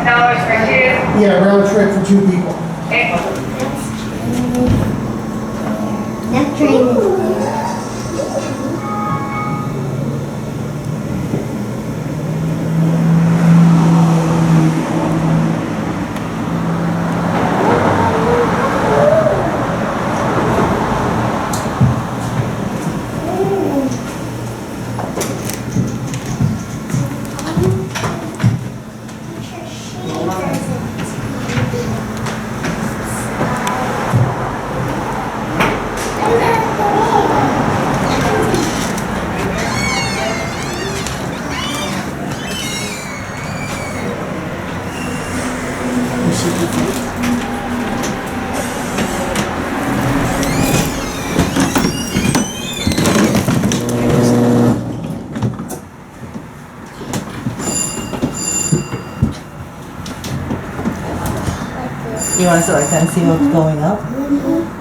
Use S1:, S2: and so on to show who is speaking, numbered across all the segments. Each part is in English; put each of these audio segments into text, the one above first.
S1: for two.
S2: Yeah, round trip for 2 people.
S1: Okay.
S3: That train is there.
S4: You want to sit like that and see what's going up?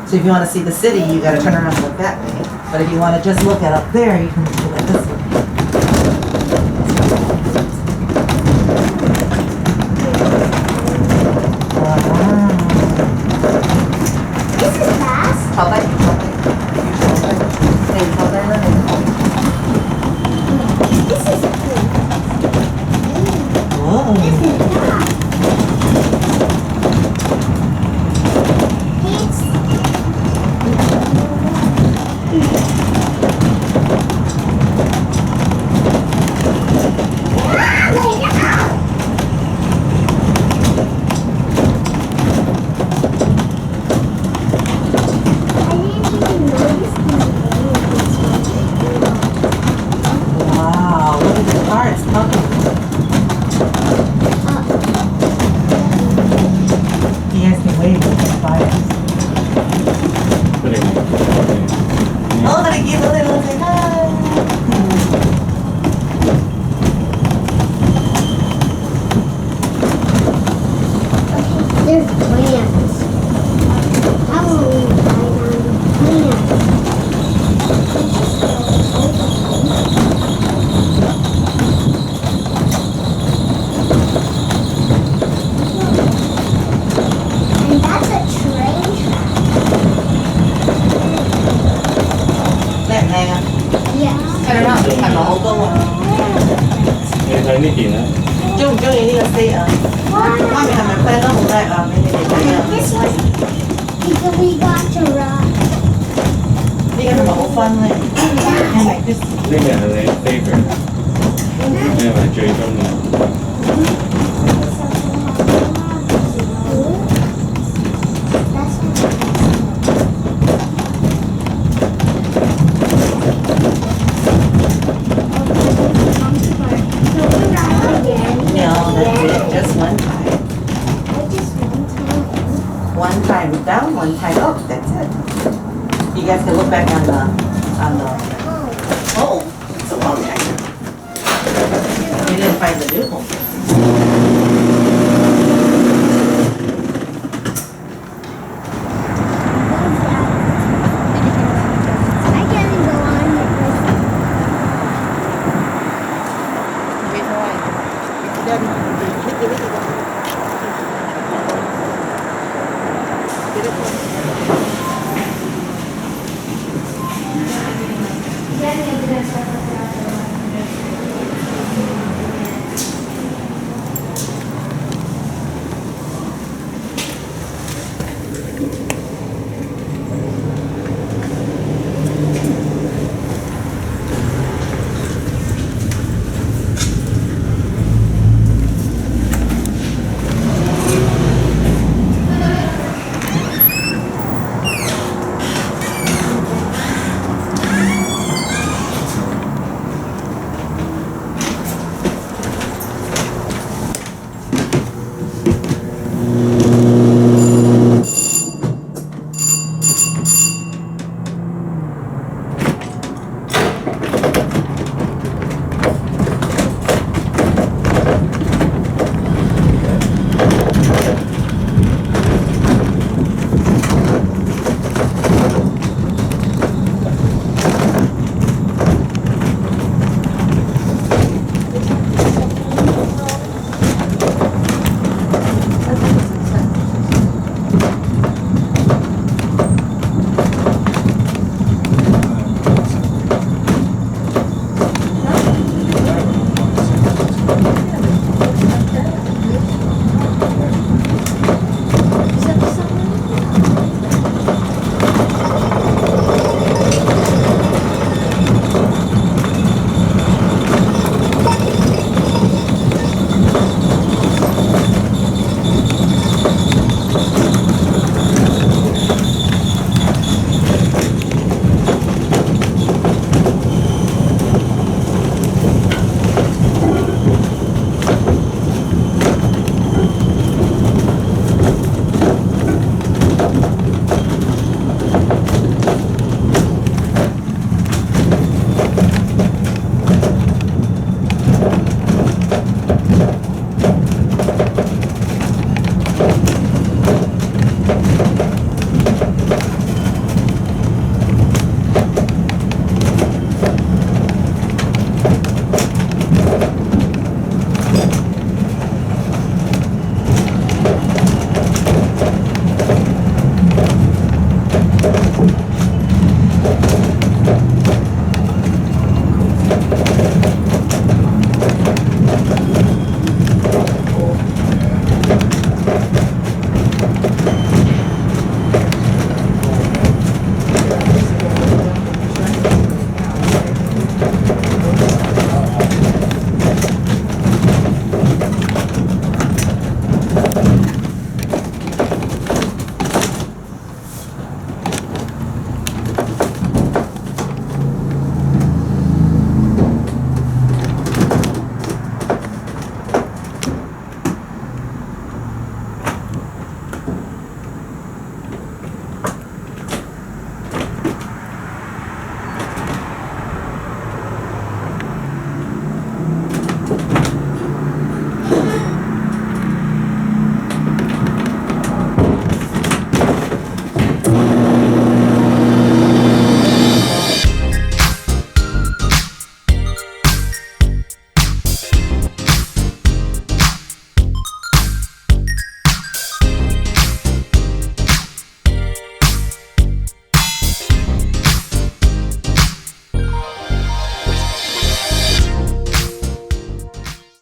S4: So if you want to see the city, you got to turn around and look that way. But if you want to just look at up there, you can look at this way.
S3: This is fast.
S4: How about you? Hey, how about
S3: This is cool.
S4: Whoa.
S3: This is fast.
S4: Wow, look at the cars coming. You guys can wave with the fires. Oh, tranquilo, de los de
S3: There's plants. How will we find plants? And that's a train track.
S4: Đẹp này à?
S3: Yes.
S4: Cái đó thành một ô tô à?
S5: Em thấy mấy chuyện đó.
S4: Chú không chú ý đi là xe à? Má mình làm cái nó một đây à? Mình để thấy à?
S3: This was because we got to run.
S4: Đi cái nó một phân này. Hay là cái
S5: 呢個係你 favorite，咩係最中意？
S4: No, that's it. Just one time. One time down, one time up. That's it. You guys can look back on the hole. It's a long time. You didn't find the new hole.